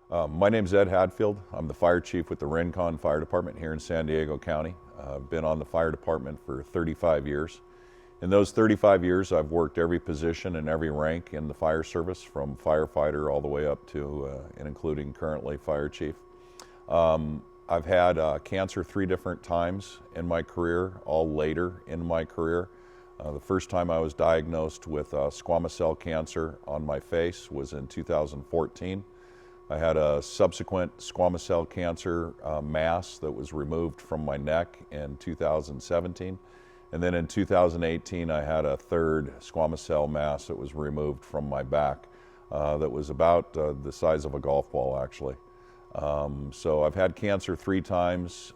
My name's Ed Hadfield. I'm the fire chief with the Rincon Fire Department here in San Diego County. I've been on the fire department for 35 years. In those 35 years, I've worked every position and every rank in the fire service, from firefighter all the way up to and including currently fire chief. I've had cancer 3 different times in my career, all later in my career. The first time I was diagnosed with squamous cell cancer on my face was in 2014. I had a subsequent squamous cell cancer mass that was removed from my neck in 2017. And then in 2018, I had a third squamous cell mass that was removed from my back that was about the size of a golf ball, actually. So I've had cancer 3 times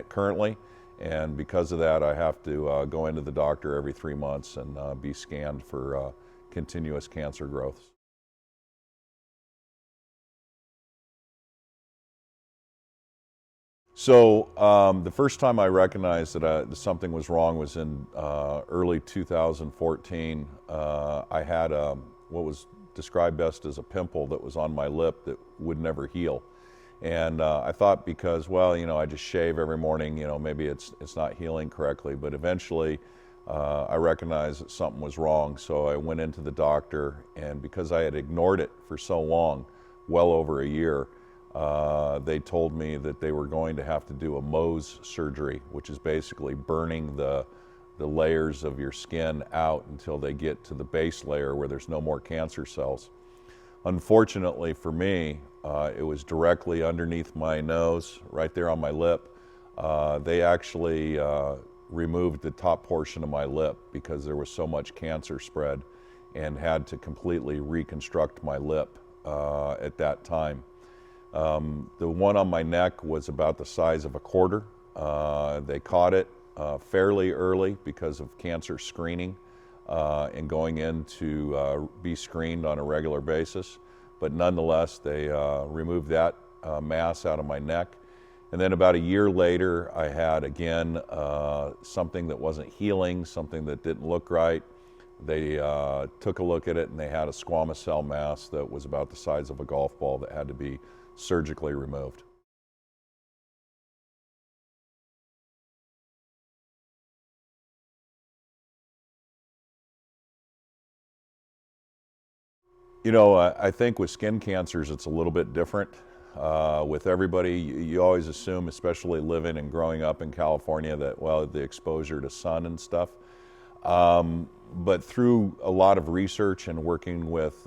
currently, and because of that, I have to go into the doctor every 3 months and be scanned for continuous cancer growth. So the first time I recognized that something was wrong was in early 2014. I had what was described best as a pimple that was on my lip that would never heal. And I thought, because, well, I just shave every morning, maybe it's not healing correctly. But eventually I recognized that something was wrong. So I went into the doctor, and because I had ignored it for so long, well over a year, they told me that they were going to have to do a Mohs surgery, which is basically burning the layers of your skin out until they get to the base layer where there's no more cancer cells. Unfortunately for me, it was directly underneath my nose, right there on my lip. They actually removed the top portion of my lip because there was so much cancer spread, and had to completely reconstruct my lip at that time. The one on my neck was about the size of a quarter. They caught it fairly early because of cancer screening and going in to be screened on a regular basis. But nonetheless, they removed that mass out of my neck. And then about a year later, I had again something that wasn't healing, something that didn't look right. They took a look at it, and they had a squamous cell mass that was about the size of a golf ball that had to be surgically removed. I think with skin cancers, it's a little bit different. With everybody, you always assume, especially living and growing up in California, that, well, the exposure to sun and stuff. But through a lot of research and working with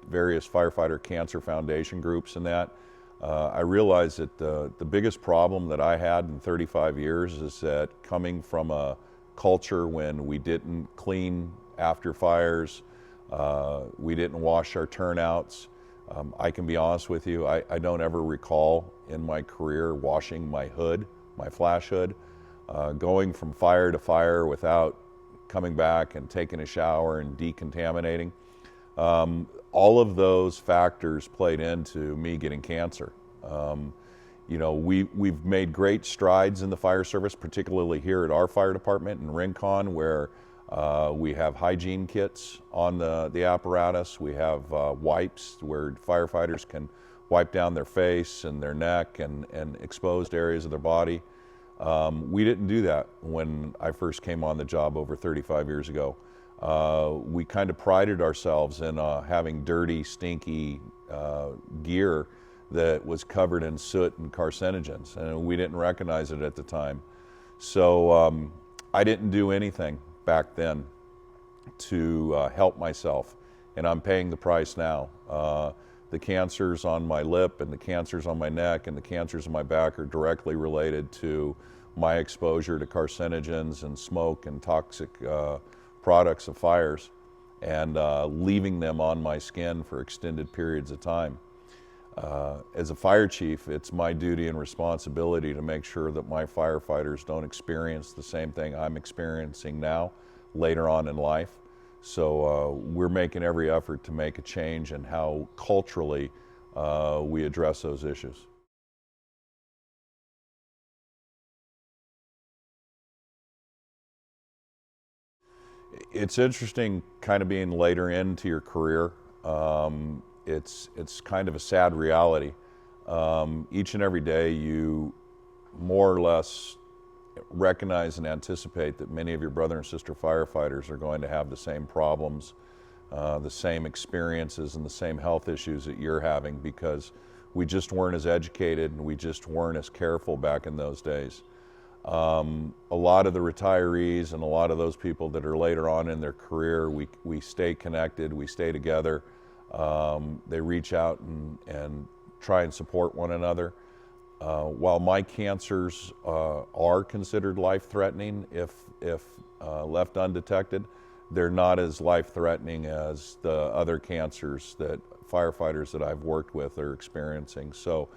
various firefighter cancer foundation groups and that, I realized that the biggest problem that I had in 35 years is that, coming from a culture when we didn't clean after fires, we didn't wash our turnouts. I can be honest with you, I don't ever recall in my career washing my hood, my flash hood, going from fire to fire without coming back and taking a shower and decontaminating. All of those factors played into me getting cancer. We've made great strides in the fire service, particularly here at our fire department in Rincon, where we have hygiene kits on the apparatus. We have wipes where firefighters can wipe down their face and their neck and exposed areas of their body. We didn't do that when I first came on the job over 35 years ago. We kind of prided ourselves in having dirty, stinky gear that was covered in soot and carcinogens, and we didn't recognize it at the time. So I didn't do anything back then to help myself, and I'm paying the price now. The cancers on my lip and the cancers on my neck and the cancers on my back are directly related to my exposure to carcinogens and smoke and toxic products of fires, and leaving them on my skin for extended periods of time. As a fire chief, it's my duty and responsibility to make sure that my firefighters don't experience the same thing I'm experiencing now later on in life. So we're making every effort to make a change in how culturally we address those issues. It's interesting kind of being later into your career. it's kind of a sad reality. Each and every day you more or less recognize and anticipate that many of your brother and sister firefighters are going to have the same problems, the same experiences and the same health issues that you're having, because we just weren't as educated and we just weren't as careful back in those days. A lot of the retirees and a lot of those people that are later on in their career, we stay connected, we stay together. They reach out and try and support one another. While my cancers are considered life-threatening if left undetected, they're not as life-threatening as the other cancers that firefighters that I've worked with are experiencing. So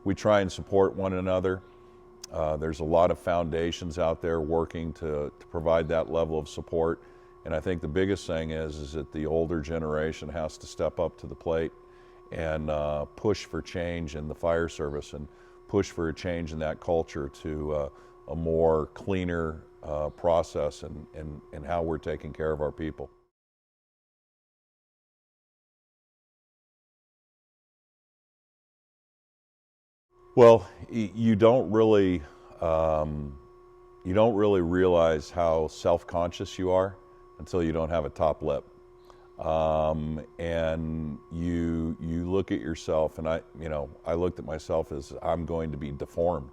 we try and support one another. There's a lot of foundations out there working to provide that level of support. And I think the biggest thing is that the older generation has to step up to the plate and push for change in the fire service and push for a change in that culture to a more cleaner process and how we're taking care of our people. Well, you don't really realize how self-conscious you are until you don't have a top lip, and you look at yourself, and I looked at myself as I'm going to be deformed,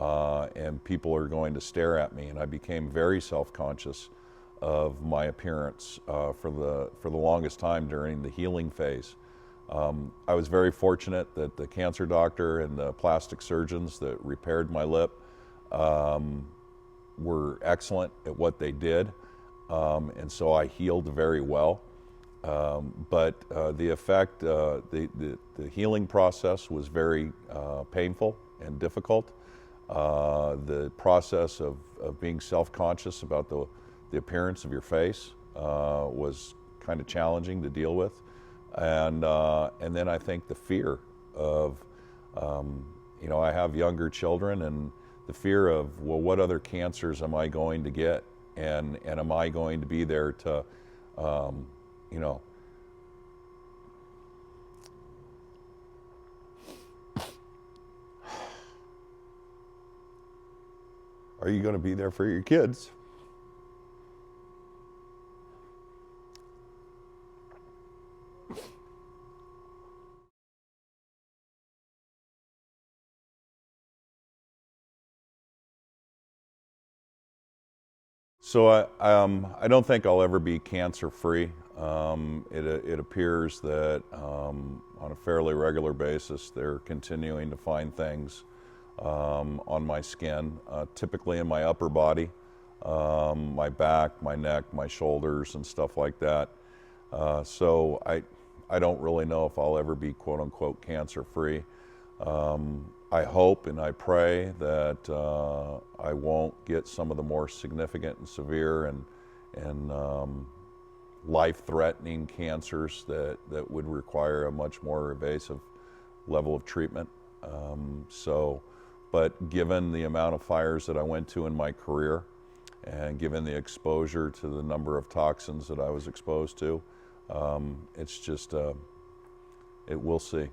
and people are going to stare at me, and I became very self-conscious of my appearance for the longest time during the healing phase. I was very fortunate that the cancer doctor and the plastic surgeons that repaired my lip were excellent at what they did, and so I healed very well. But the effect, the healing process was very painful and difficult. The process of being self-conscious about the appearance of your face was kind of challenging to deal with. And then I think the fear of, I have younger children, and the fear of, well, what other cancers am I going to get? And am I going to be there to, are you going to be there for your kids? So I don't think I'll ever be cancer-free. It appears that on a fairly regular basis, they're continuing to find things on my skin, typically in my upper body, my back, my neck, my shoulders, and stuff like that. So I don't really know if I'll ever be quote-unquote cancer-free. I hope and I pray that I won't get some of the more significant and severe and life-threatening cancers that would require a much more invasive level of treatment. But given the amount of fires that I went to in my career, and given the exposure to the number of toxins that I was exposed to, it's just, we'll see.